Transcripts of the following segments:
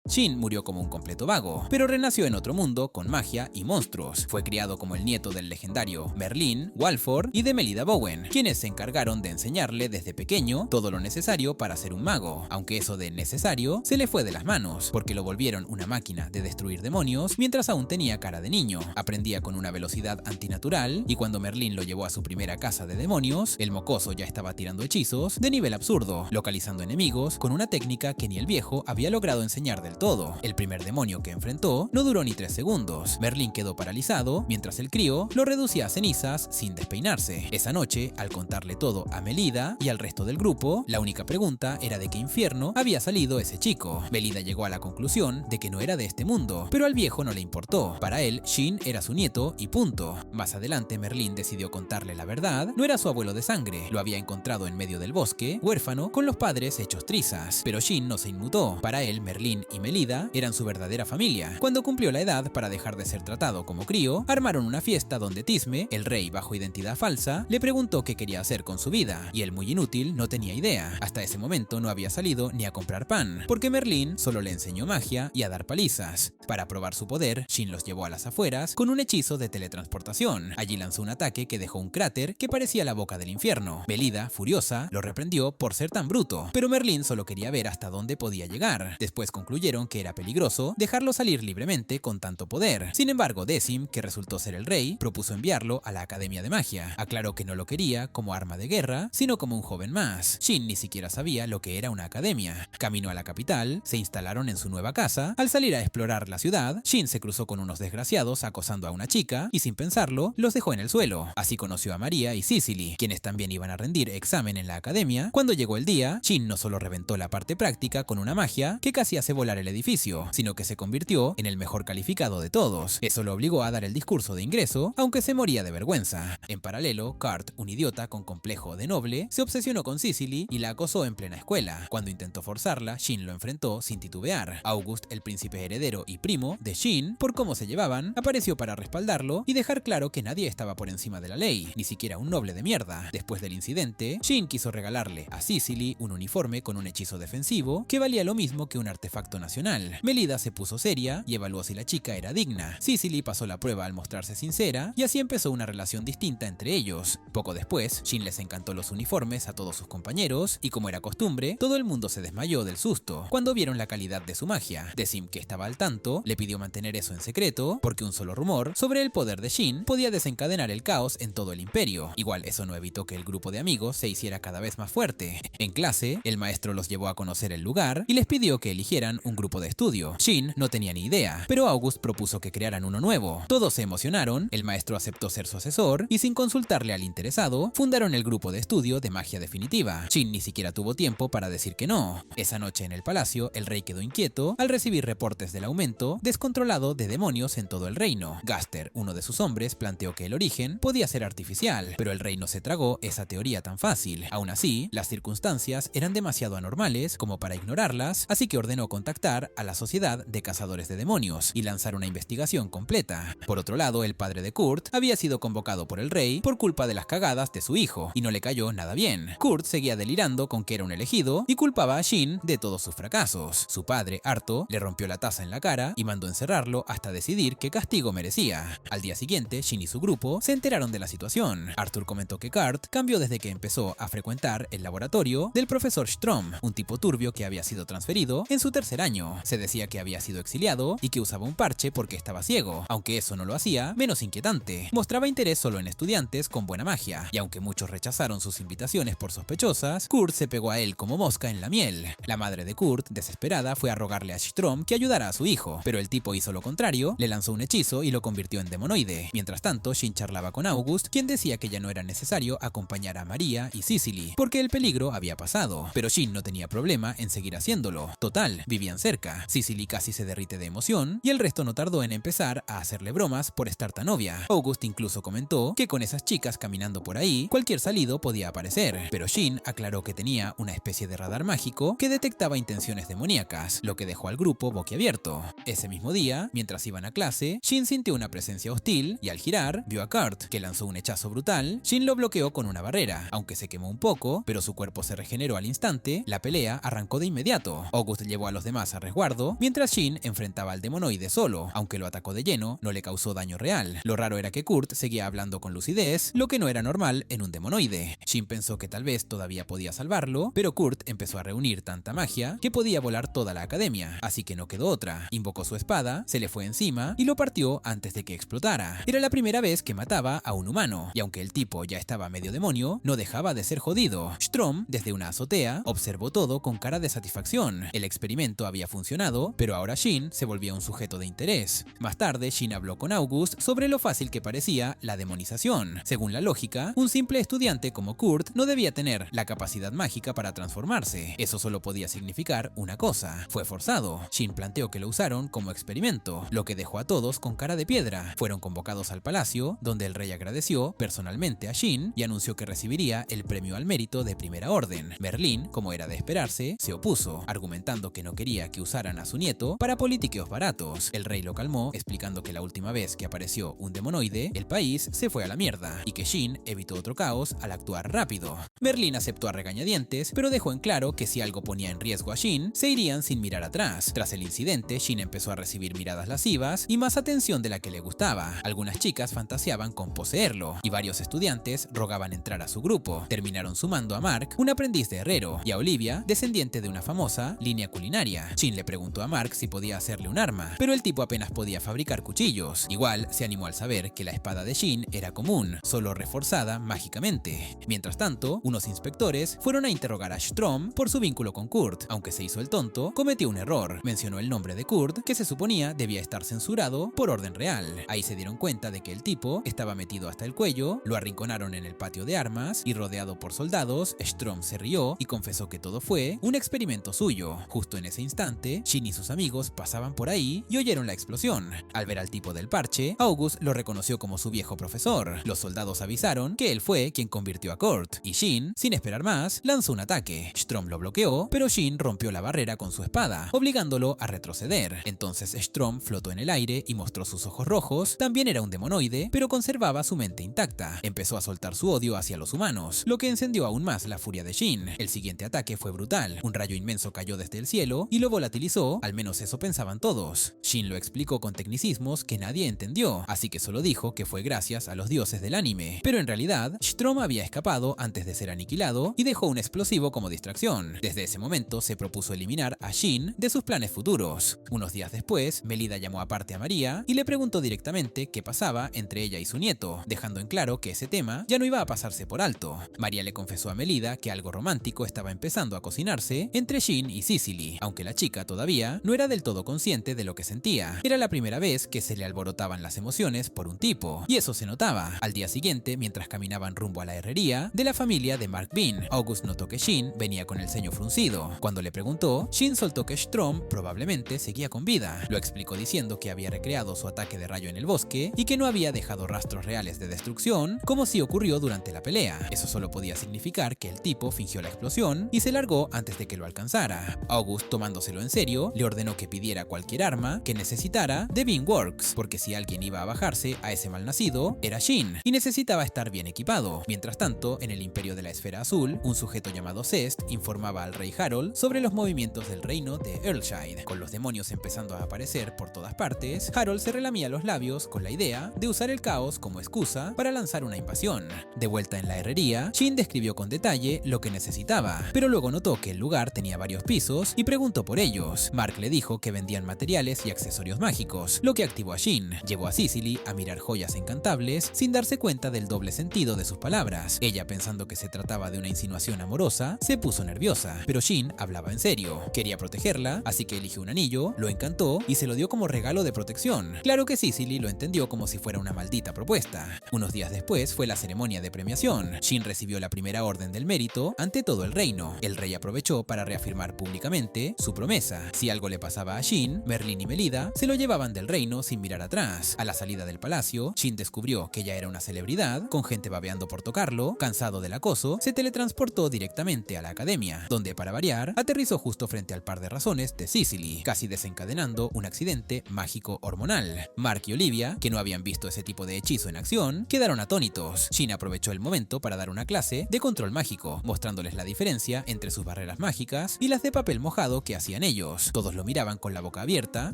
Shin murió como un completo vago, pero renació en otro mundo con magia y monstruos. Fue criado como el nieto del legendario Merlin, Walford y de Melida Bowen, quienes se encargaron de enseñarle desde pequeño todo lo necesario para ser un mago, aunque eso de necesario se le fue de las manos, porque lo volvieron una máquina de destruir demonios mientras aún tenía cara de niño. Aprendía con una velocidad antinatural y cuando Merlin lo llevó a su primera casa de demonios, el mocoso ya estaba tirando hechizos de nivel absurdo, localizando enemigos con una técnica que ni el viejo había logrado enseñar del todo. El primer demonio que enfrentó no duró ni 3 segundos. Merlin quedó paralizado mientras el crío lo reducía a cenizas sin despeinarse. Esa noche, al contarle todo a Melida y al resto del grupo, la única pregunta era de qué infierno había salido ese chico. Melida llegó a la conclusión de que no era de este mundo, pero al viejo no le importó. Para él, Shin era su nieto y punto. Más adelante, Merlin decidió contarle la verdad. No era su abuelo de sangre, lo había encontrado en medio del bosque, huérfano, con los padres hechos trizas. Pero Shin no se inmutó. Para él, Merlin y Melida eran su verdadera familia. Cuando cumplió la edad para dejar de ser tratado como crío, armaron una fiesta donde Tisme, el rey bajo identidad falsa, le preguntó qué quería hacer con su vida, y el muy inútil no tenía idea. Hasta ese momento no había salido ni a comprar pan, porque Merlin solo le enseñó magia y a dar palizas. Para probar su poder, Shin los llevó a las afueras con un hechizo de teletransportación. Allí lanzó un ataque que dejó un cráter que parecía la boca del infierno. Melida, furiosa, lo reprendió por ser tan bruto, pero Merlin solo quería ver hasta dónde podía llegar. Después concluyeron que era peligroso dejarlo salir libremente con tanto poder. Sin embargo, Decim, que resultó ser el rey, propuso enviarlo a la Academia de Magia. Aclaró que no lo quería como arma de guerra, sino como un joven más. Shin ni siquiera sabía lo que era una academia. Camino a la capital, se instalaron en su nueva casa. Al salir a explorar la ciudad, Shin se cruzó con unos desgraciados acosando a una chica y sin pensarlo, los dejó en el suelo. Así conoció a María y Cicely, quienes también iban a rendir examen en la academia. Cuando llegó el día, Shin no solo reventó la parte práctica con una magia que casi hace volar el edificio, sino que se convirtió en el mejor calificado de todos. Eso lo obligó a dar el discurso de ingreso, aunque se moría de vergüenza. En paralelo, Kurt, un idiota con complejo de noble, se obsesionó con Cicely y la acosó en plena escuela. Cuando intentó forzarla, Shin lo enfrentó sin titubear. August, el príncipe heredero y primo de Shin, por cómo se llevaban, apareció para respaldarlo y dejar claro que nadie estaba por encima de la ley, ni siquiera un noble de mierda. Después del incidente, Shin quiso regalarle a Cicely un uniforme con un hechizo defensivo que valía lo mismo que un artefacto nacional. Melida se puso seria y evaluó si la chica era digna. Cicely pasó la prueba al mostrarse sincera y así empezó una relación distinta entre ellos. Poco después, Shin les encantó los uniformes a todos sus compañeros y como era costumbre, todo el mundo se desmayó del susto cuando vieron la calidad de su magia. Decim, que estaba al tanto, le pidió mantener eso en secreto porque un solo rumor sobre el poder de Shin podía desencadenar el caos en todo el imperio. Igual eso no evitó que el grupo de amigos se hiciera cada vez más fuerte. En clase, el maestro los llevó a conocer el lugar y les pidió que eligieran un grupo de estudio. Shin no tenía ni idea, pero August propuso que crearan uno nuevo. Todos se emocionaron, el maestro aceptó ser su asesor y sin consultarle al interesado, fundaron el grupo de estudio de magia definitiva. Shin ni siquiera tuvo tiempo para decir que no. Esa noche en el palacio, el rey quedó inquieto al recibir reportes del aumento descontrolado de demonios en todo el reino. Gaster, uno de sus hombres, planteó que el origen podía ser artificial, pero el rey no se tragó esa teoría tan fácil. Aún así, las circunstancias eran demasiado anormales como para ignorarlas, así que ordenó contactar a la Sociedad de Cazadores de Demonios y lanzar una investigación completa. Por otro lado, el padre de Kurt había sido convocado por el rey por culpa de las cagadas de su hijo, y no le cayó nada bien. Kurt seguía delirando con que era un elegido y culpaba a Shin de todos sus fracasos. Su padre, harto, le rompió la taza en la cara y mandó encerrarlo hasta decidir qué castigo merecía. Al día siguiente, Shin y su grupo se enteraron de la situación. Arthur comentó que Kurt cambió desde que empezó a frecuentar el laboratorio del profesor Strom, un tipo turbio que había sido transferido en su tercer año. Se decía que había sido exiliado y que usaba un parche porque estaba ciego, aunque eso no lo hacía menos inquietante. Mostraba interés solo en estudiantes con buena magia, y aunque muchos rechazaron sus invitaciones por sospechosas, Kurt se pegó a él como mosca en la miel. La madre de Kurt, desesperada, fue a rogarle a Strom que ayudara a su hijo, pero el tipo hizo lo contrario, le lanzó un hechizo y lo convirtió en demonoide. Mientras tanto, Shin charlaba con August, quien decía que ya no era necesario acompañar a María y Cicely, porque el peligro había pasado. Pero Shin no tenía problema en seguir haciéndolo. Total, vivían cerca. Cicely casi se derrite de emoción y el resto no tardó en empezar a hacerle bromas por estar tan obvia. August incluso comentó que con esas chicas caminando por ahí, cualquier salido podía aparecer, pero Shin aclaró que tenía una especie de radar mágico que detectaba intenciones demoníacas, lo que dejó al grupo boquiabierto. Ese mismo día, mientras iban a clase, Shin sintió una presencia hostil y al girar, vio a Kurt, que lanzó un hechazo brutal. Shin lo bloqueó con una barrera, aunque se quemó un poco, pero su cuerpo se regeneró al instante. La pelea arrancó de inmediato. August llevó a los demás a a resguardo, mientras Shin enfrentaba al demonoide solo. Aunque lo atacó de lleno, no le causó daño real. Lo raro era que Kurt seguía hablando con lucidez, lo que no era normal en un demonoide. Shin pensó que tal vez todavía podía salvarlo, pero Kurt empezó a reunir tanta magia que podía volar toda la academia, así que no quedó otra. Invocó su espada, se le fue encima y lo partió antes de que explotara. Era la primera vez que mataba a un humano, y aunque el tipo ya estaba medio demonio, no dejaba de ser jodido. Strom, desde una azotea, observó todo con cara de satisfacción. El experimento había funcionado, pero ahora Shin se volvía un sujeto de interés. Más tarde, Shin habló con August sobre lo fácil que parecía la demonización. Según la lógica, un simple estudiante como Kurt no debía tener la capacidad mágica para transformarse. Eso solo podía significar una cosa: fue forzado. Shin planteó que lo usaron como experimento, lo que dejó a todos con cara de piedra. Fueron convocados al palacio, donde el rey agradeció personalmente a Shin y anunció que recibiría el premio al mérito de primera orden. Merlín, como era de esperarse, se opuso, argumentando que no quería que usaran a su nieto para politiqueos baratos. El rey lo calmó, explicando que la última vez que apareció un demonoide, el país se fue a la mierda, y que Shin evitó otro caos al actuar rápido. Merlín aceptó a regañadientes, pero dejó en claro que si algo ponía en riesgo a Shin, se irían sin mirar atrás. Tras el incidente, Shin empezó a recibir miradas lascivas y más atención de la que le gustaba. Algunas chicas fantaseaban con poseerlo, y varios estudiantes rogaban entrar a su grupo. Terminaron sumando a Mark, un aprendiz de herrero, y a Olivia, descendiente de una famosa línea culinaria. Shin le preguntó a Mark si podía hacerle un arma, pero el tipo apenas podía fabricar cuchillos. Igual se animó al saber que la espada de Shin era común, solo reforzada mágicamente. Mientras tanto, unos inspectores fueron a interrogar a Strom por su vínculo con Kurt. Aunque se hizo el tonto, cometió un error. Mencionó el nombre de Kurt, que se suponía debía estar censurado por orden real. Ahí se dieron cuenta de que el tipo estaba metido hasta el cuello, lo arrinconaron en el patio de armas y rodeado por soldados. Strom se rió y confesó que todo fue un experimento suyo. Justo en ese instante, Shin y sus amigos pasaban por ahí y oyeron la explosión. Al ver al tipo del parche, August lo reconoció como su viejo profesor. Los soldados avisaron que él fue quien convirtió a Kurt, y Shin, sin esperar más, lanzó un ataque. Strom lo bloqueó, pero Shin rompió la barrera con su espada, obligándolo a retroceder. Entonces Strom flotó en el aire y mostró sus ojos rojos. También era un demonoide, pero conservaba su mente intacta. Empezó a soltar su odio hacia los humanos, lo que encendió aún más la furia de Shin. El siguiente ataque fue brutal. Un rayo inmenso cayó desde el cielo y lo volatilizó, al menos eso pensaban todos. Shin lo explicó con tecnicismos que nadie entendió, así que solo dijo que fue gracias a los dioses del anime. Pero en realidad, Strom había escapado antes de ser aniquilado y dejó un explosivo como distracción. Desde ese momento se propuso eliminar a Shin de sus planes futuros. Unos días después, Melida llamó aparte a María y le preguntó directamente qué pasaba entre ella y su nieto, dejando en claro que ese tema ya no iba a pasarse por alto. María le confesó a Melida que algo romántico estaba empezando a cocinarse entre Shin y Cicely, aunque la chica todavía no era del todo consciente de lo que sentía. Era la primera vez que se le alborotaban las emociones por un tipo, y eso se notaba. Al día siguiente, mientras caminaban rumbo a la herrería de la familia de Mark Bean, August notó que Shin venía con el ceño fruncido. Cuando le preguntó, Shin soltó que Strom probablemente seguía con vida. Lo explicó diciendo que había recreado su ataque de rayo en el bosque y que no había dejado rastros reales de destrucción, como si ocurrió durante la pelea. Eso solo podía significar que el tipo fingió la explosión y se largó antes de que lo alcanzara. August, tomándoselo en serio, le ordenó que pidiera cualquier arma que necesitara de Beanworks, porque si alguien iba a bajarse a ese malnacido, era Shin, y necesitaba estar bien equipado. Mientras tanto, en el Imperio de la Esfera Azul, un sujeto llamado Zest informaba al rey Harold sobre los movimientos del reino de Earlshire. Con los demonios empezando a aparecer por todas partes, Harold se relamía los labios con la idea de usar el caos como excusa para lanzar una invasión. De vuelta en la herrería, Shin describió con detalle lo que necesitaba, pero luego notó que el lugar tenía varios pisos y preguntó por ellos. Mark le dijo que vendían materiales y accesorios mágicos, lo que activó a Shin. Llevó a Cicely a mirar joyas encantables sin darse cuenta del doble sentido de sus palabras. Ella, pensando que se trataba de una insinuación amorosa, se puso nerviosa, pero Shin hablaba en serio. Quería protegerla, así que eligió un anillo, lo encantó y se lo dio como regalo de protección. Claro que Cicely lo entendió como si fuera una maldita propuesta. Unos días después fue la ceremonia de premiación. Shin recibió la primera orden del mérito ante todo el reino. El rey aprovechó para reafirmar públicamente su promesa. Si algo le pasaba a Shin, Merlin y Melida se lo llevaban del reino sin mirar atrás. A la salida del palacio, Shin descubrió que ya era una celebridad, con gente babeando por tocarlo. Cansado del acoso, se teletransportó directamente a la academia, donde para variar, aterrizó justo frente al par de razones de Cicely, casi desencadenando un accidente mágico hormonal. Mark y Olivia, que no habían visto ese tipo de hechizo en acción, quedaron atónitos. Shin aprovechó el momento para dar una clase de control mágico, mostrándoles la diferencia entre sus barreras mágicas y las de papel mojado que hacían hacían ellos. Todos lo miraban con la boca abierta,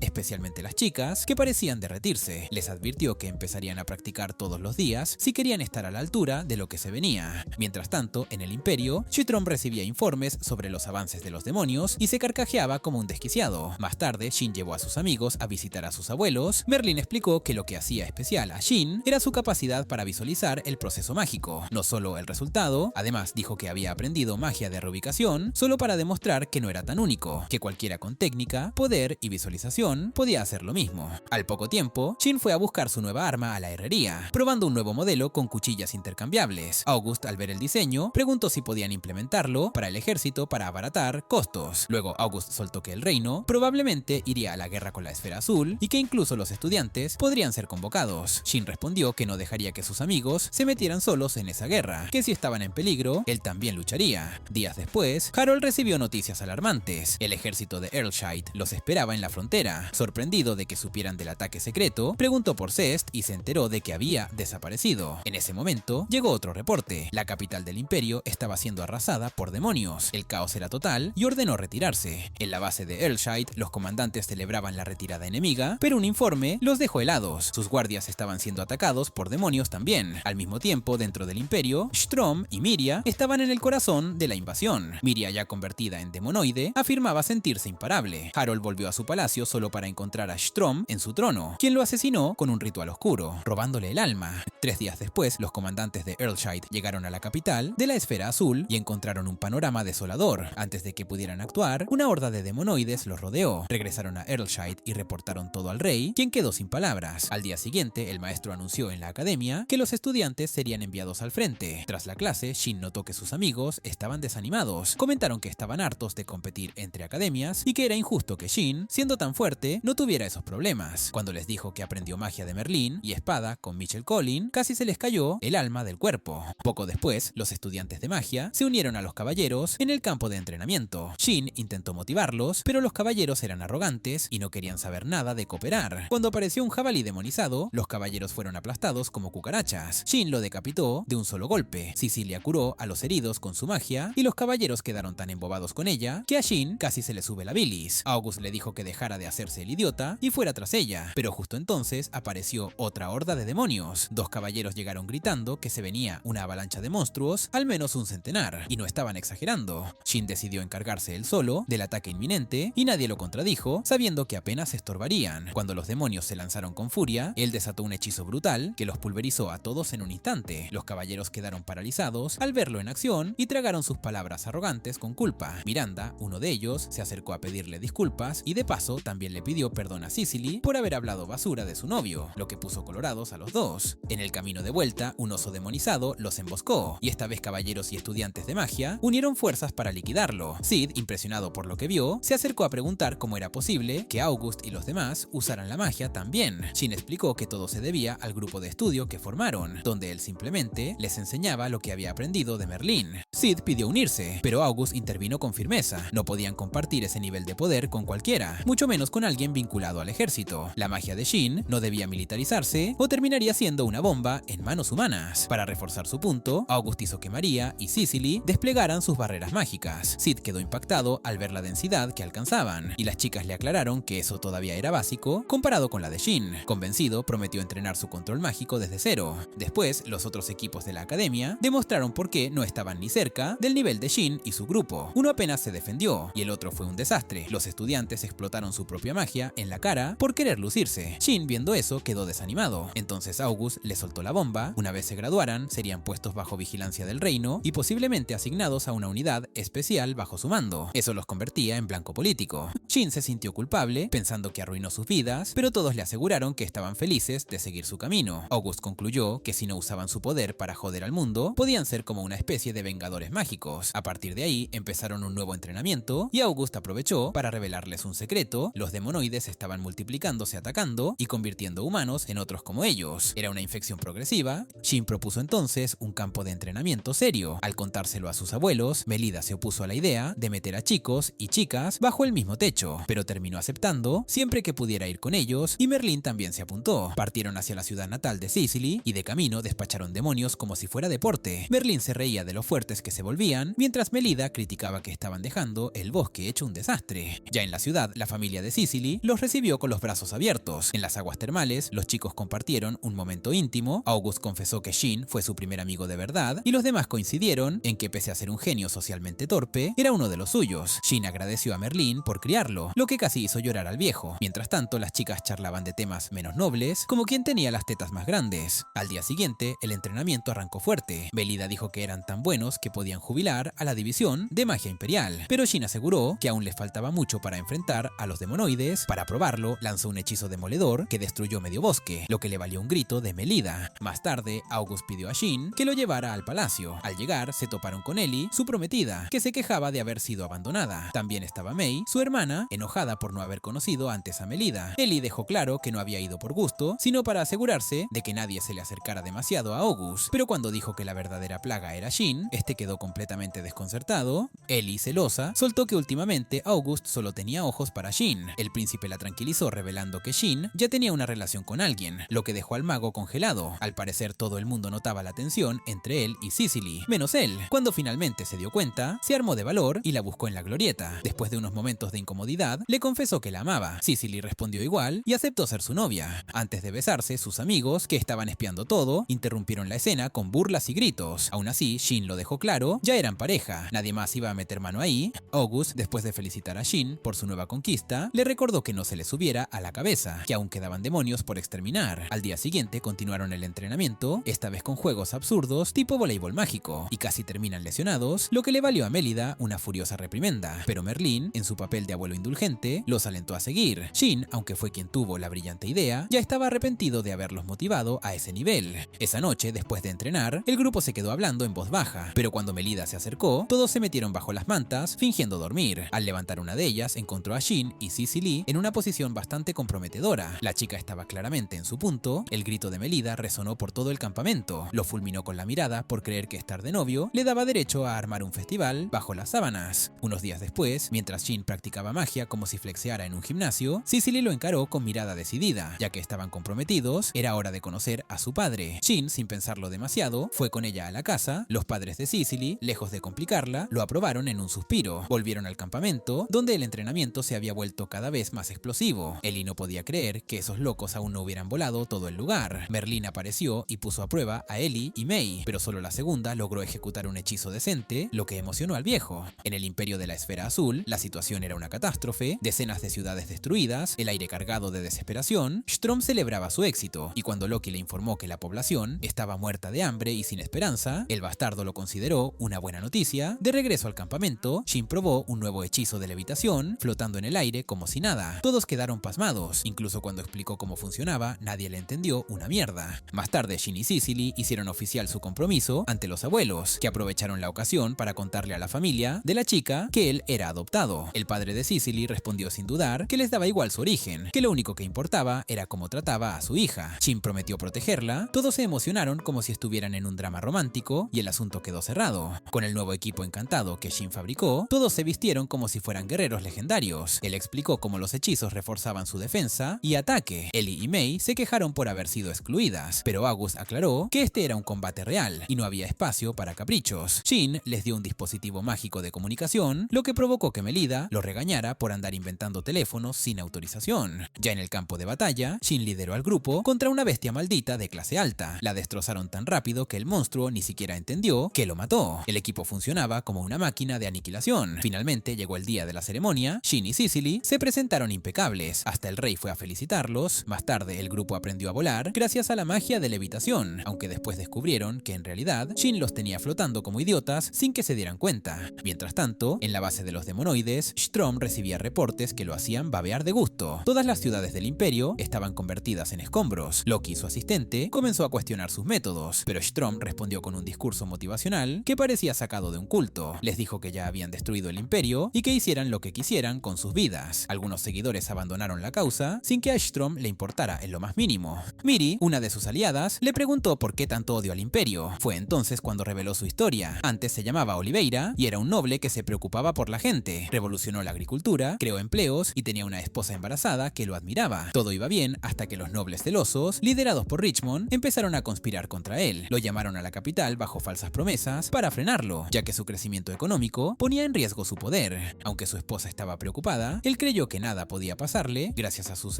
especialmente las chicas, que parecían derretirse. Les advirtió que empezarían a practicar todos los días si querían estar a la altura de lo que se venía. Mientras tanto, en el Imperio, Shtrom recibía informes sobre los avances de los demonios y se carcajeaba como un desquiciado. Más tarde, Shin llevó a sus amigos a visitar a sus abuelos. Merlin explicó que lo que hacía especial a Shin era su capacidad para visualizar el proceso mágico, no solo el resultado. Además, dijo que había aprendido magia de reubicación solo para demostrar que no era tan único, que cualquiera con técnica, poder y visualización podía hacer lo mismo. Al poco tiempo, Shin fue a buscar su nueva arma a la herrería, probando un nuevo modelo con cuchillas intercambiables. August, al ver el diseño, preguntó si podían implementarlo para el ejército para abaratar costos. Luego, August soltó que el reino probablemente iría a la guerra con la Esfera Azul y que incluso los estudiantes podrían ser convocados. Shin respondió que no dejaría que sus amigos se metieran solos en esa guerra, que si estaban en peligro, él también lucharía. Días después, Harold recibió noticias alarmantes. El ejército de Earlshite los esperaba en la frontera. Sorprendido de que supieran del ataque secreto, preguntó por Zest y se enteró de que había desaparecido. En ese momento, llegó otro reporte. La capital del imperio estaba siendo arrasada por demonios. El caos era total y ordenó retirarse. En la base de Earlshite, los comandantes celebraban la retirada enemiga, pero un informe los dejó helados. Sus guardias estaban siendo atacados por demonios también. Al mismo tiempo, dentro del imperio, Shtrom y Miria estaban en el corazón de la invasión. Miria, ya convertida en demonoide, afirmaba sentirse imparable. Harold volvió a su palacio solo para encontrar a Shtrom en su trono, quien lo asesinó con un ritual oscuro, robándole el alma. 3 días después, los comandantes de Earlshite llegaron a la capital de la Esfera Azul y encontraron un panorama desolador. Antes de que pudieran actuar, una horda de demonoides los rodeó. Regresaron a Earlshite y reportaron todo al rey, quien quedó sin palabras. Al día siguiente, el maestro anunció en la academia que los estudiantes serían enviados al frente. Tras la clase, Shin notó que sus amigos estaban desanimados. Comentaron que estaban hartos de competir entre academias y que era injusto que Shin, siendo tan fuerte, no tuviera esos problemas. Cuando les dijo que aprendió magia de Merlín y espada con Mitchell Collin, casi se les cayó el alma del cuerpo. Poco después, los estudiantes de magia se unieron a los caballeros en el campo de entrenamiento. Shin intentó motivarlos, pero los caballeros eran arrogantes y no querían saber nada de cooperar. Cuando apareció un jabalí demonizado, los caballeros fueron aplastados como cucarachas. Shin lo decapitó de un solo golpe. Sicilia curó a los heridos con su magia y los caballeros quedaron tan embobados con ella que a Shin casi se le sube la bilis. August le dijo que dejara de hacerse el idiota y fuera tras ella, pero justo entonces apareció otra horda de demonios. 2 caballeros llegaron gritando que se venía una avalancha de monstruos, al menos un centenar, y no estaban exagerando. Shin decidió encargarse él solo del ataque inminente y nadie lo contradijo, sabiendo que apenas estorbarían. Cuando los demonios se lanzaron con furia, él desató un hechizo brutal que los pulverizó a todos en un instante. Los caballeros quedaron paralizados al verlo en acción y tragaron sus palabras arrogantes con culpa. Miranda, uno de ellos, se acercó a pedirle disculpas y de paso también le pidió perdón a Cicely por haber hablado basura de su novio, lo que puso colorados a los dos. En el camino de vuelta, un oso demonizado los emboscó y esta vez caballeros y estudiantes de magia unieron fuerzas para liquidarlo. Sid, impresionado por lo que vio, se acercó a preguntar cómo era posible que August y los demás usaran la magia también. Shin explicó que todo se debía al grupo de estudio que formaron, donde él simplemente les enseñaba lo que había aprendido de Merlín. Sid pidió unirse, pero August intervino con firmeza. No podían compartir ese nivel de poder con cualquiera, mucho menos con alguien vinculado al ejército. La magia de Shin no debía militarizarse o terminaría siendo una bomba en manos humanas. Para reforzar su punto, August hizo que María y Cicely desplegaran sus barreras mágicas. Sid quedó impactado al ver la densidad que alcanzaban, y las chicas le aclararon que eso todavía era básico comparado con la de Shin. Convencido, prometió entrenar su control mágico desde cero. Después, los otros equipos de la academia demostraron por qué no estaban ni cerca del nivel de Shin y su grupo. Uno apenas se defendió y el otro fue un desastre. Los estudiantes explotaron su propia magia en la cara por querer lucirse. Shin, viendo eso, quedó desanimado. Entonces August le soltó la bomba. Una vez se graduaran, serían puestos bajo vigilancia del reino y posiblemente asignados a una unidad especial bajo su mando. Eso los convertía en blanco político. Shin se sintió culpable, pensando que arruinó sus vidas, pero todos le aseguraron que estaban felices de seguir su camino. August concluyó que si no usaban su poder para joder al mundo, podían ser como una especie de vengadores mágicos. A partir de ahí, empezaron un nuevo entrenamiento y August aprovechó para revelarles un secreto. Los demonoides estaban multiplicándose, atacando y convirtiendo humanos en otros como ellos. Era una infección progresiva. Shin propuso entonces un campo de entrenamiento serio. Al contárselo a sus abuelos, Melida se opuso a la idea de meter a chicos y chicas bajo el mismo techo, pero terminó aceptando siempre que pudiera ir con ellos, y Merlín también se apuntó. Partieron hacia la ciudad natal de Cicely y de camino despacharon demonios como si fuera deporte. Merlín se reía de lo fuertes que se volvían, mientras Melida criticaba que estaban dejando el bosque hecho un desastre. Ya en la ciudad, la familia de Cicely los recibió con los brazos abiertos. En las aguas termales, los chicos compartieron un momento íntimo. August confesó que Shin fue su primer amigo de verdad, y los demás coincidieron en que, pese a ser un genio socialmente torpe, era uno de los suyos. Shin agradeció a Merlin por criarlo, lo que casi hizo llorar al viejo. Mientras tanto, las chicas charlaban de temas menos nobles, como quien tenía las tetas más grandes. Al día siguiente, el entrenamiento arrancó fuerte. Melida dijo que eran tan buenos que podían jubilar a la división de magia imperial, pero Shin aseguró que aún les faltaba mucho para enfrentar a los demonoides. Para probarlo, lanzó un hechizo demoledor que destruyó medio bosque, lo que le valió un grito de Melida. Más tarde, August pidió a Shin que lo llevara al palacio. Al llegar, se toparon con Ellie, su prometida, que se quejaba de haber sido abandonada. También estaba May, su hermana, enojada por no haber conocido antes a Melida. Ellie dejó claro que no había ido por gusto, sino para asegurarse de que nadie se le acercara demasiado a August. Pero cuando dijo que la verdadera plaga era Shin, este quedó completamente desconcertado. Ellie, celosa, soltó que últimamente August solo tenía ojos para Shin. El príncipe la tranquilizó revelando que Shin ya tenía una relación con alguien, lo que dejó al mago congelado. Al parecer todo el mundo notaba la tensión entre él y Cicely, menos él. Cuando finalmente se dio cuenta, se armó de valor y la buscó en la glorieta. Después de unos momentos de incomodidad, le confesó que la amaba. Cicely respondió igual y aceptó ser su novia. Antes de besarse, sus amigos, que estaban espiando todo, interrumpieron la escena con burlas y gritos. Aún así, Shin lo dejó claro, ya eran pareja, nadie más iba a meter mano ahí. August, después de felicitar a Shin por su nueva conquista, le recordó que no se le subiera a la cabeza, que aún quedaban demonios por exterminar. Al día siguiente continuaron el entrenamiento, esta vez con juegos absurdos tipo voleibol mágico, y casi terminan lesionados, lo que le valió a Melida una furiosa reprimenda. Pero Merlin, en su papel de abuelo indulgente, los alentó a seguir. Shin, aunque fue quien tuvo la brillante idea, ya estaba arrepentido de haberlos motivado a ese nivel. Esa noche, después de entrenar, el grupo se quedó hablando en voz baja, pero cuando Melida se acercó, todos se metieron bajo las mantas, fingiendo dormir. Al levantar una de ellas, encontró a Shin y Cicely en una posición bastante comprometedora. La chica estaba claramente en su punto. El grito de Melida resonó por todo el campamento. Lo fulminó con la mirada por creer que estar de novio le daba derecho a armar un festival bajo las sábanas. Unos días después, mientras Shin practicaba magia como si flexeara en un gimnasio, Cicely lo encaró con mirada decidida. Ya que estaban comprometidos, era hora de conocer a su padre. Shin, sin pensarlo demasiado, fue con ella a la casa. Los padres de Cicely, lejos de complicarla, lo aprobaron en un suspiro. Volvieron al campamento, donde el entrenamiento se había vuelto cada vez más explosivo. Ellie no podía creer que esos locos aún no hubieran volado todo el lugar. Merlin apareció y puso a prueba a Ellie y May, pero solo la segunda logró ejecutar un hechizo decente, lo que emocionó al viejo. En el imperio de la esfera azul, la situación era una catástrofe, decenas de ciudades destruidas, el aire cargado de desesperación. Strom celebraba su éxito, y cuando Loki le informó que la población estaba muerta de hambre y sin esperanza, el bastardo lo consideró una buena noticia. De regreso al campamento, Shin probó un nuevo hechizo de levitación, flotando en el aire como si nada. Todos quedaron pasmados, incluso cuando explicó cómo funcionaba, nadie le entendió una mierda. Más tarde, Shin y Cicely hicieron oficial su compromiso ante los abuelos, que aprovecharon la ocasión para contarle a la familia de la chica que él era adoptado. El padre de Cicely respondió sin dudar que les daba igual su origen, que lo único que importaba era cómo trataba a su hija. Shin prometió protegerla, todos se emocionaron como si estuvieran en un drama romántico y el asunto quedó cerrado. Con el nuevo equipo encantado que Shin fabricó, todos se vistieron como si fueran guerreros legendarios. Él explicó cómo los hechizos reforzaban su defensa y ataque. Ellie y May se quejaron por haber sido excluidas, pero August aclaró que este era un combate real y no había espacio para caprichos. Shin les dio un dispositivo mágico de comunicación, lo que provocó que Melida lo regañara por andar inventando teléfonos sin autorización. Ya en el campo de batalla, Shin lideró al grupo contra una bestia maldita de clase alta. La destrozaron tan rápido que el monstruo ni siquiera entendió que lo mató. El equipo funcionaba como una máquina de aniquilación. Finalmente llegó el día de la ceremonia. Shin y Cicely se presentaron impecables. Hasta el rey fue a felicitarlos. Más tarde, el grupo aprendió a volar gracias a la magia de levitación, aunque después descubrieron que en realidad Shin los tenía flotando como idiotas sin que se dieran cuenta. Mientras tanto, en la base de los demonoides, Strom recibía reportes que lo hacían babear de gusto. Todas las ciudades del imperio estaban convertidas en escombros. Loki, su asistente, comenzó a cuestionar sus métodos, pero Strom respondió con un discurso motivacional que parecía sacado de un culto. Les dijo que ya habían destruido el imperio y que hicieran lo que quisieran con sus vidas. Algunos seguidores abandonaron la causa sin que a Strom le importara en lo más mínimo. Miri, una de sus aliadas, le preguntó por qué tanto odio al imperio. Fue entonces cuando reveló su historia. Antes se llamaba Oliveira y era un noble que se preocupaba por la gente. Revolucionó la agricultura, creó empleos y tenía una esposa embarazada que lo admiraba. Todo iba bien hasta que los nobles celosos, liderados por Richmond, empezaron a conspirar contra él. Lo llamaron a la capital bajo falsas promesas para frenarlo, ya que su crecimiento económico ponía en riesgo su poder. Aunque su esposa estaba preocupada, él creyó que nada podía pasarle gracias a sus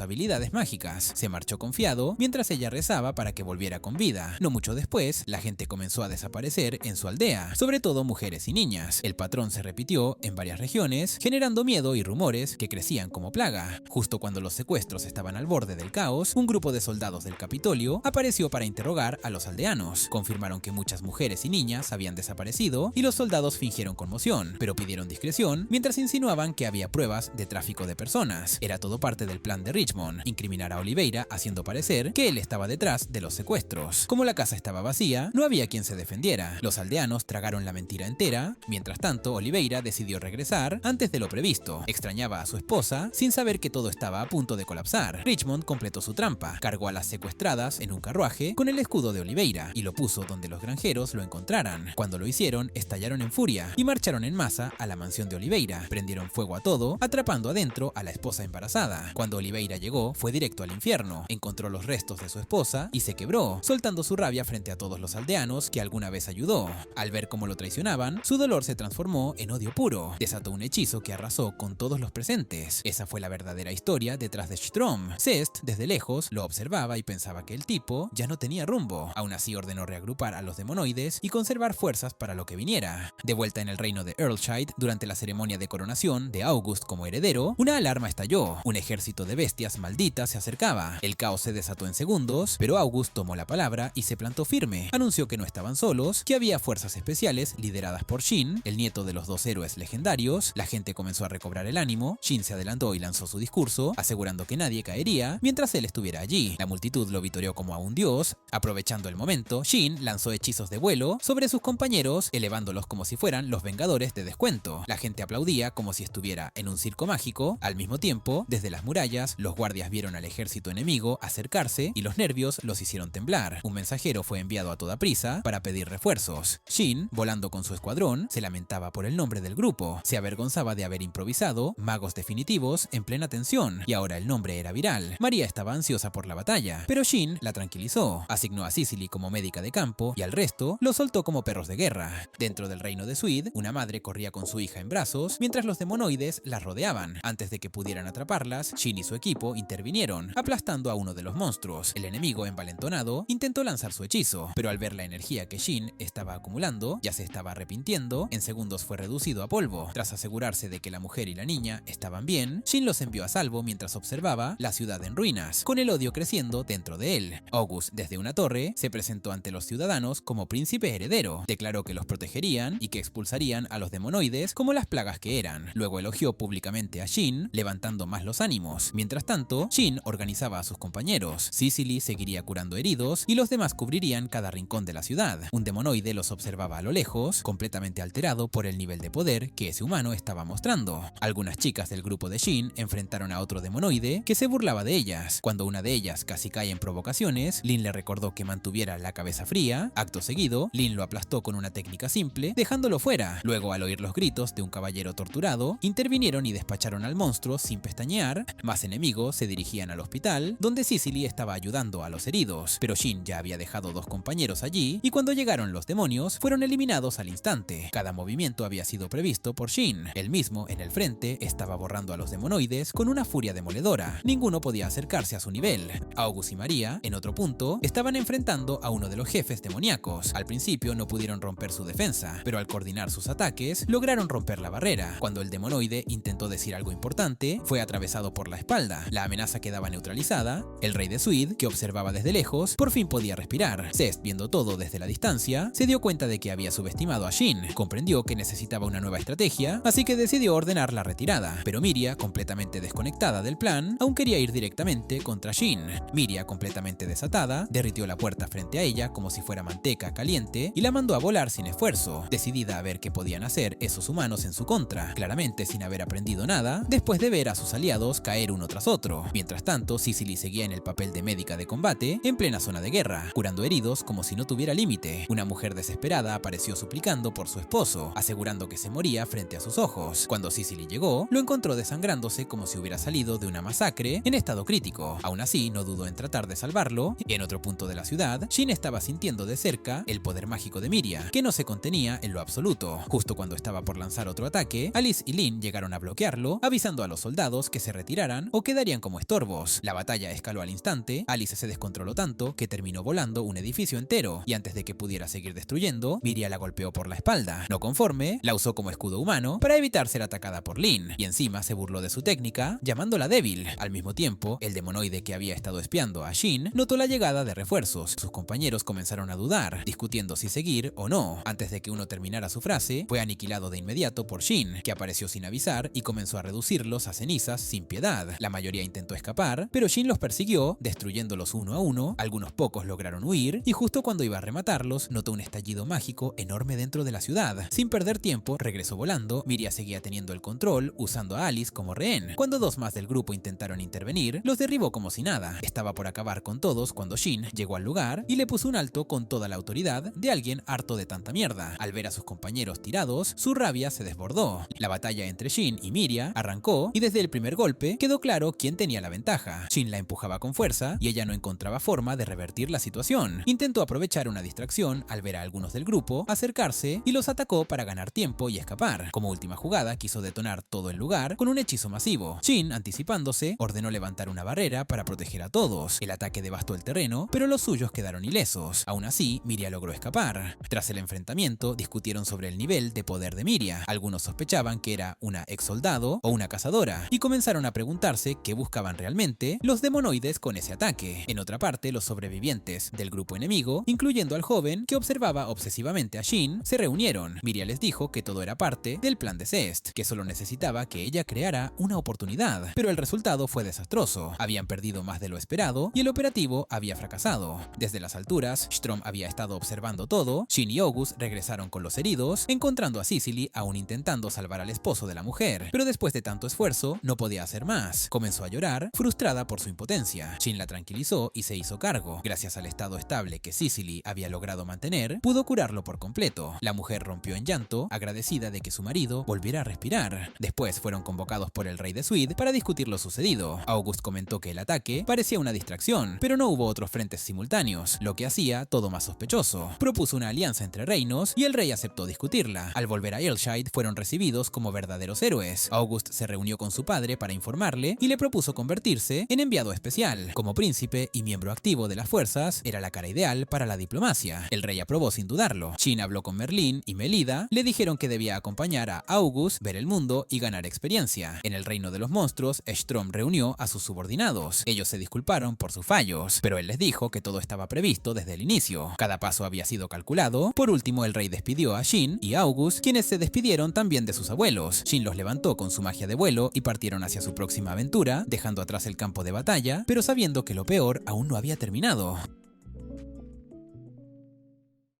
habilidades mágicas. Se marchó confiado mientras ella rezaba para que volviera con vida. No mucho después, la gente comenzó a desaparecer en su aldea, sobre todo mujeres y niñas. El patrón se repitió en varias regiones, generando miedo y rumores que crecían como plaga. Justo cuando los secuestros estaban al borde del caos, un grupo de soldados del Capitolio apareció para interrogar a los aldeanos. Confirmaron que muchas mujeres y niñas habían desaparecido y los soldados fingieron conmoción, pero pidieron discreción mientras insinuaban que había pruebas de tráfico de personas. Era todo parte del plan de Richmond, incriminar a Oliveira haciendo parecer que él estaba detrás de los secuestros. Como la casa estaba vacía, no había quien se defendiera. Los aldeanos tragaron la mentira entera. Mientras tanto, Oliveira decidió regresar antes de lo previsto. Extrañaba a su esposa sin saber que todo estaba a punto de colapsar. Richmond completó su trampa, cargó a las secuestradas en un carruaje con el escudo de Oliveira y lo puso donde los granjeros lo encontraran. Cuando lo hicieron, estallaron en furia y marcharon en masa a la mansión de Oliveira. Prendieron fuego a todo, atrapando adentro a la esposa embarazada. Cuando Oliveira llegó, fue directo al infierno. Encontró los restos de su esposa y se quebró, soltando su rabia frente a todos los aldeanos que alguna vez ayudó. Al ver cómo lo traicionaban, su dolor se transformó en odio puro. Desató un hechizo que arrasó con todos los presentes. Esa fue la verdadera historia detrás de Strom. Zest, desde lejos, lo observaba y pensaba que el tipo ya no tenía rumbo. Aún así ordenó reagrupar a los demonoides y conservar fuerzas para lo que viniera. De vuelta en el reino de Earlshire, durante la ceremonia de coronación de August como heredero, una alarma estalló. Un ejército de bestias malditas se acercaba. El caos se desató en segundos, pero August tomó la palabra y se plantó firme. Anunció que no estaban solos, que había fuerzas especiales lideradas por Shin, el nieto de los dos héroes legendarios. La gente comenzó a recobrar el ánimo. Shin se adelantó y lanzó su discurso, asegurando que nadie caería mientras él estuviera allí. La multitud lo vitoreó como a un dios. Aprovechando el momento, Shin lanzó hechizos de vuelo sobre sus compañeros, elevándolos como si fueran los Vengadores de descuento. La gente aplaudía como si estuviera en un circo mágico. Al mismo tiempo, desde las murallas, los guardias vieron al ejército enemigo acercarse y los nervios los hicieron temblar. Un mensajero fue enviado a toda prisa para pedir refuerzos. Shin, volando con su escuadrón, se lamentaba por el nombre del grupo. Se avergonzaba de haber improvisado magos definitivos en plena tensión, y ahora el nombre era viral. María estaba ansiosa por la batalla, pero Shin la tranquilizó. Asignó a Cicely como médica de campo y al resto los soltó como perros de guerra. Dentro del reino de Swede, una madre corría con su hija en brazos mientras los demonoides las rodeaban. Antes de que pudieran atraparlas, Shin y su equipo intervinieron, aplastando a uno de los monstruos. El enemigo, envalentonado, intentó lanzar su hechizo, pero al ver la energía que Shin estaba acumulando, ya se estaba arrepintiendo. En segundos fue reducido a polvo. Tras asegurarse de que la mujer y la niña estaban bien, Shin los envió a salvo mientras observaba la ciudad en ruinas, con el odio creciendo dentro de él. August, desde una torre, se presentó ante los ciudadanos como príncipe heredero. Declaró que los protegerían y que expulsarían a los demonoides como las plagas que eran. Luego elogió públicamente a Shin, levantando más los ánimos. Mientras tanto, Shin organizaba a sus compañeros. Cicely seguiría curando heridos y los demás cubrirían cada rincón de la ciudad. Un demonoide los observaba a lo lejos, completamente alterado por el nivel de poder que ese humano estaba mostrando. Algunas chicas del grupo de Shin enfrentaron a otro demonoide que se burlaba de ellas. Cuando una de ellas casi cae en provocaciones, Lin le recordó que mantuviera la cabeza fría. Acto seguido, Lin lo aplastó con una técnica simple, dejándolo fuera. Luego, al oír los gritos de un caballero torturado, intervinieron y despacharon al monstruo sin pestañear. Más enemigos se dirigían al hospital, donde Cicely estaba ayudando a los heridos. Pero Shin ya había dejado dos compañeros allí, y cuando llegaron los demonios, fueron eliminados al instante. Cada movimiento había sido previsto por Shin. Él mismo, en el frente, estaba borrando a los demonoides con una furia demoledora. Ninguno podía acercarse a su nivel. August y María, en otro punto, estaban enfrentando a uno de los jefes demoníacos. Al principio no pudieron romper su defensa, pero al coordinar sus ataques, lograron romper la barrera. Cuando el demonoide intentó decir algo importante, fue atravesado por la espalda. La amenaza quedaba neutralizada. El rey de Swede, que observaba desde lejos, por fin podía respirar. Zest, viendo todo desde la distancia, se dio cuenta de que había subestimado a Shin. Comprendió que necesitaba una nueva estrategia, así que decidió ordenar la retirada. Pero Miria, completamente desconectada del plan, aún quería ir directamente contra Shin. Miria, completamente desatada, derritió la puerta frente a ella como si fuera manteca caliente y la mandó a volar sin esfuerzo, decidida a ver qué podían hacer esos humanos en su contra, claramente sin haber aprendido nada, después de ver a sus aliados caer uno tras otro. Mientras tanto, Cicely seguía en el papel de médica de combate, en plena zona de guerra, curando heridos como si no tuviera límite. Una mujer desesperada apareció suplicando por su esposo, asegurando que se moría frente a sus ojos. Cuando Cicely llegó, lo encontró desangrándose como si hubiera salido de una masacre, en estado crítico. Aún así, no dudó en tratar de salvarlo, y en otro punto de la ciudad, Shin estaba sintiendo de cerca el poder mágico de Miria, que no se contenía en lo absoluto. Justo cuando estaba por lanzar otro ataque, Alice y Lin llegaron a bloquearlo, avisando a los soldados que se retiraran o quedarían como estorbos. La batalla escaló al instante, Alice se descontroló tanto que terminó volando un edificio entero, y antes de que pudiera seguir destruyendo, Miria la golpeó por la espalda. No conforme, la usó como escudo humano para evitar ser atacada por Lin, y encima se burló de su técnica, llamándola débil. Al mismo tiempo, el demonoide que había estado espiando a Shin notó la llegada de refuerzos. Sus compañeros comenzaron a dudar, discutiendo si seguir o no. Antes de que uno terminara su frase, fue aniquilado de inmediato por Shin, que apareció sin avisar y comenzó a reducirlos a cenizas sin piedad. La mayoría intentó escapar, pero Shin los persiguió, destruyéndolos uno a uno. Algunos pocos lograron huir, y justo cuando iba a rematarlos, notó un estallido mágico enorme dentro de la ciudad. Sin perder tiempo, regresó volando. Miria seguía teniendo el control, usando a Alice como rehén. Cuando dos más del grupo intentaron intervenir, los derribó como si nada. Estaba por acabar con todos cuando Shin llegó al lugar y le puso un alto con toda la autoridad de alguien harto de tanta mierda. Al ver a sus compañeros tirados, su rabia se desbordó. La batalla entre Shin y Miria arrancó, y desde el primer golpe quedó claro quién tenía la ventaja. Shin la empujaba con fuerza y ella no encontraba forma de revertir la situación. Intentó aprovechar una distracción al ver a algunos del grupo acercarse y los atacó para ganar tiempo y escapar. Como última jugada, quiso detonar todo el lugar con un hechizo masivo. Shin, anticipándose, ordenó levantar una barrera para proteger a todos. El ataque devastó el terreno, pero los suyos quedaron ilesos. Aún así, Miria logró escapar. Tras el enfrentamiento, discutieron sobre el nivel de poder de Miria. Algunos sospechaban que era una ex soldado o una cazadora, y comenzaron a preguntarse qué buscaban realmente los demonoides con ese ataque. En otra parte, los sobrevivientes del grupo enemigo, incluyendo al joven que observaba obsesivamente a Shin, se reunieron. Miria les dijo que todo era parte del plan de Zest, que solo necesitaba que ella creara una oportunidad, pero el resultado fue desastroso. Habían perdido más de lo esperado y el operativo había fracasado. Desde las alturas, Strom había estado observando todo. Shin y August regresaron con los heridos, encontrando a Cicely aún intentando salvar al esposo de la mujer, pero después de tanto esfuerzo no podía hacer más. Comenzó a llorar, frustrada por su impotencia. Shin la tranquilizó y se hizo cargo. Gracias al estado estable que Cicely había logrado mantener, pudo curarlo por completo. La mujer rompió en llanto, agradecida de que su marido volviera a respirar. Después fueron convocados por el rey de Swede para discutir lo sucedido. August comentó que el ataque parecía una distracción, pero no hubo otros frentes simultáneos, lo que hacía todo más sospechoso. Propuso una alianza entre reinos y el rey aceptó discutirla. Al volver a Ayrshire, fueron recibidos como verdaderos héroes. August se reunió con su padre para informarle y le propuso convertirse en enviado especial. Como príncipe y miembro activo de las fuerzas, era la cara ideal para la diplomacia. El rey aprobó sin dudarlo. Shin habló con Merlin y Melida, le dijeron que debía acompañar a August, ver el mundo y ganar experiencia. En el reino de los monstruos, Strom reunió a sus subordinados. Ellos se disculparon por sus fallos, pero él les dijo que todo estaba previsto desde el inicio. Cada paso había sido calculado. Por último, el rey despidió a Shin y August, quienes se despidieron también de sus abuelos. Shin los levantó con su magia de vuelo y partieron hacia su próxima aventura, dejando atrás el campo de batalla, pero sabiendo que lo peor aún no había terminado.